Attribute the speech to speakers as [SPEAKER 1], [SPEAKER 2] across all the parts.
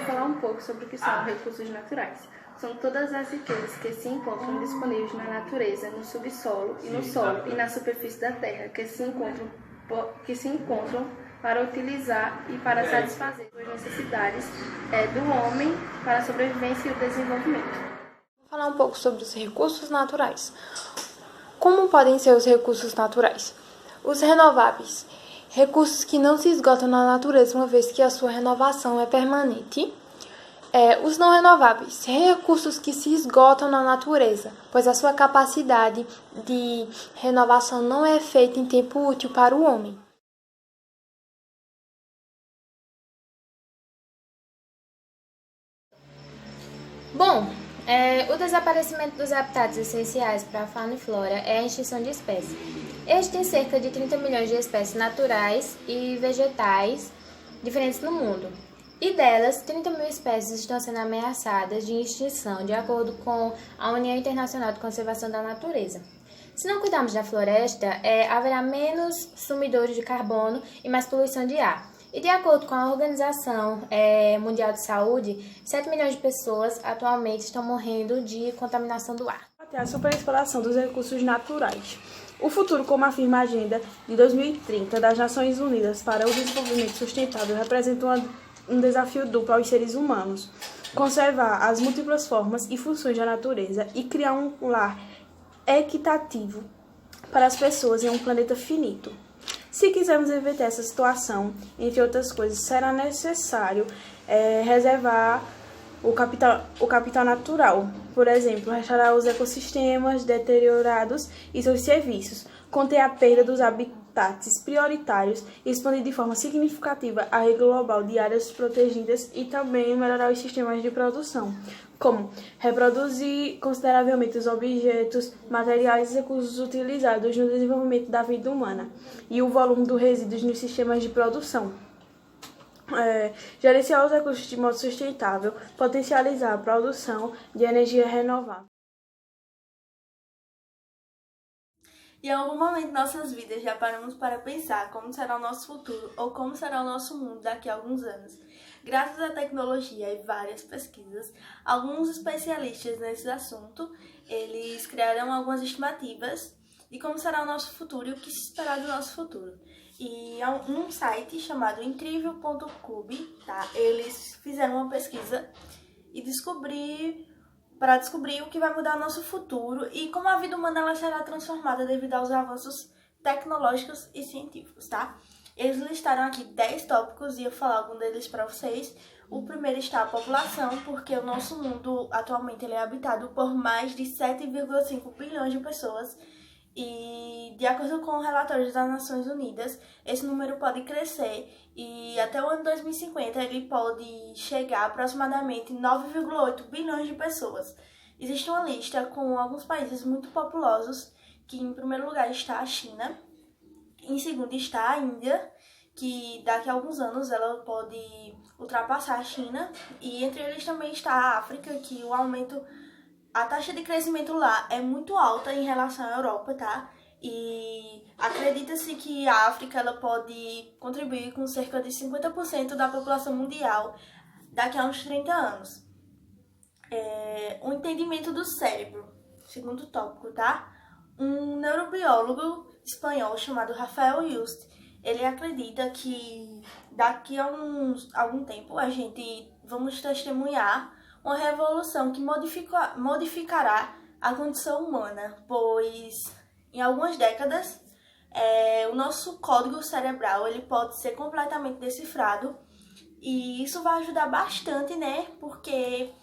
[SPEAKER 1] falar um pouco sobre o que são recursos naturais. São todas as riquezas que se encontram disponíveis na natureza, no subsolo e no solo e na superfície da terra, que se encontram para utilizar e para satisfazer as necessidades do homem para a sobrevivência e o desenvolvimento.
[SPEAKER 2] Vou falar um pouco sobre os recursos naturais. Como podem ser os recursos naturais? Os renováveis, recursos que não se esgotam na natureza, uma vez que a sua renovação é permanente. Os não renováveis, recursos que se esgotam na natureza, pois a sua capacidade de renovação não é feita em tempo útil para o homem.
[SPEAKER 3] Bom, o desaparecimento dos habitats essenciais para a fauna e flora é a extinção de espécies. Existem cerca de 30 milhões de espécies naturais e vegetais diferentes no mundo. E delas, 30 mil espécies estão sendo ameaçadas de extinção, de acordo com a União Internacional de Conservação da Natureza. Se não cuidarmos da floresta, haverá menos sumidores de carbono e mais poluição de ar. E de acordo com a Organização Mundial de Saúde, 7 milhões de pessoas atualmente estão morrendo de contaminação do ar.
[SPEAKER 4] A superexploração dos recursos naturais. O futuro, como afirma a Agenda de 2030 das Nações Unidas para o Desenvolvimento Sustentável, representa um desafio duplo aos seres humanos: conservar as múltiplas formas e funções da natureza e criar um lar equitativo para as pessoas em um planeta finito. Se quisermos reverter essa situação, entre outras coisas, será necessário reservar o capital natural, por exemplo, restaurar os ecossistemas deteriorados e seus serviços, conter a perda dos habitats prioritários e expandir de forma significativa a rede global de áreas protegidas e também melhorar os sistemas de produção, como reproduzir consideravelmente os objetos, materiais e recursos utilizados no desenvolvimento da vida humana e o volume dos resíduos nos sistemas de produção. Gerenciar os recursos de modo sustentável, potencializar a produção de energia renovável.
[SPEAKER 5] Em algum momento de nossas vidas já paramos para pensar como será o nosso futuro ou como será o nosso mundo daqui a alguns anos. Graças à tecnologia e várias pesquisas, alguns especialistas nesse assunto, eles criaram algumas estimativas de como será o nosso futuro e o que se esperar do nosso futuro. E num site chamado incrível.club, tá? Eles fizeram uma pesquisa e para descobrir o que vai mudar o nosso futuro e como a vida humana ela será transformada devido aos avanços tecnológicos e científicos, tá? Eles listaram aqui 10 tópicos e eu vou falar algum deles para vocês. O primeiro está a população, porque o nosso mundo atualmente ele é habitado por mais de 7,5 bilhões de pessoas. E, de acordo com relatórios das Nações Unidas, esse número pode crescer e até o ano 2050 ele pode chegar a aproximadamente 9,8 bilhões de pessoas. Existe uma lista com alguns países muito populosos, que em primeiro lugar está a China, em segundo está a Índia, que daqui a alguns anos ela pode ultrapassar a China, e entre eles também está a África, que a taxa de crescimento lá é muito alta em relação à Europa, tá? E acredita-se que a África ela pode contribuir com cerca de 50% da população mundial daqui a uns 30 anos. O entendimento do cérebro, segundo tópico, tá? Um neurobiólogo espanhol chamado Rafael Yuste, ele acredita que daqui a algum tempo vamos testemunhar uma revolução que modificará a condição humana, pois em algumas décadas o nosso código cerebral ele pode ser completamente decifrado e isso vai ajudar bastante, né? Porque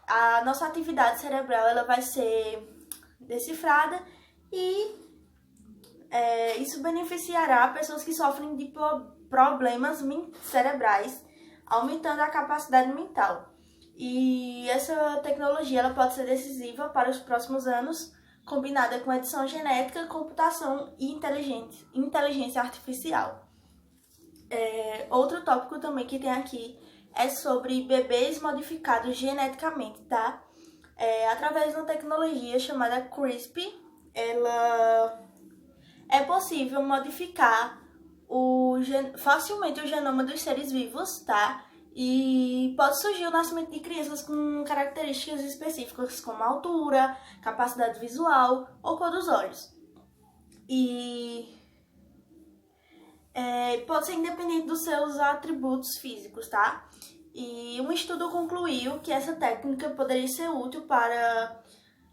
[SPEAKER 5] a nossa atividade cerebral ela vai ser decifrada e isso beneficiará pessoas que sofrem de problemas cerebrais, aumentando a capacidade mental. E essa tecnologia ela pode ser decisiva para os próximos anos, combinada com edição genética, computação e inteligência artificial. Outro tópico também que tem aqui é sobre bebês modificados geneticamente, tá? Através de uma tecnologia chamada CRISPR, é possível modificar facilmente o genoma dos seres vivos, tá? E pode surgir o nascimento de crianças com características específicas, como altura, capacidade visual ou cor dos olhos. E pode ser independente dos seus atributos físicos, tá? E um estudo concluiu que essa técnica poderia ser útil para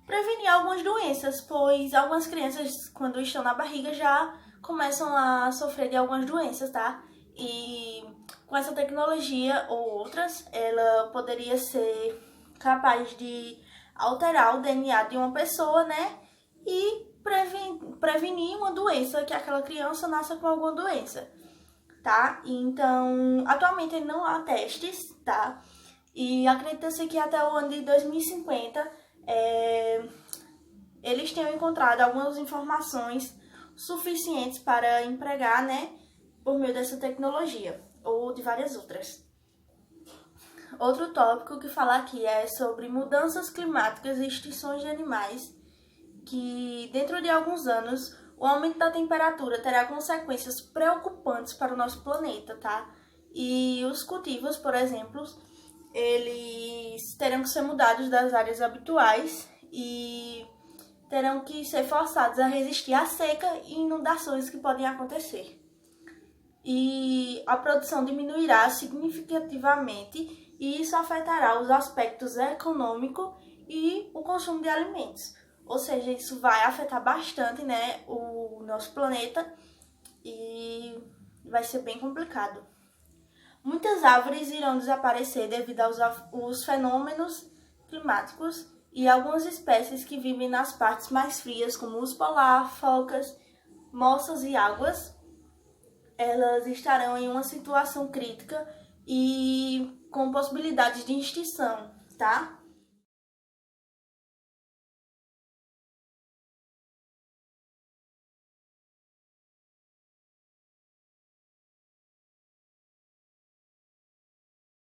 [SPEAKER 5] prevenir algumas doenças, pois algumas crianças, quando estão na barriga, já começam a sofrer de algumas doenças, tá? E com essa tecnologia ou outras, ela poderia ser capaz de alterar o DNA de uma pessoa, né? E prevenir uma doença, que aquela criança nasça com alguma doença, tá? Então, atualmente não há testes, tá? E acredita-se que até o ano de 2050 eles tenham encontrado algumas informações suficientes para empregar, né, por meio dessa tecnologia ou de várias outras. Outro tópico que falar aqui é sobre mudanças climáticas e extinções de animais, que dentro de alguns anos o aumento da temperatura terá consequências preocupantes para o nosso planeta, tá? E os cultivos, por exemplo, eles terão que ser mudados das áreas habituais e terão que ser forçados a resistir à seca e inundações que podem acontecer. E a produção diminuirá significativamente e isso afetará os aspectos econômico e o consumo de alimentos. Ou seja, isso vai afetar bastante, né, o nosso planeta e vai ser bem complicado. Muitas árvores irão desaparecer devido aos fenômenos climáticos e algumas espécies que vivem nas partes mais frias, como urso polar, focas, moças e águas, elas estarão em uma situação crítica e com possibilidades de extinção, tá?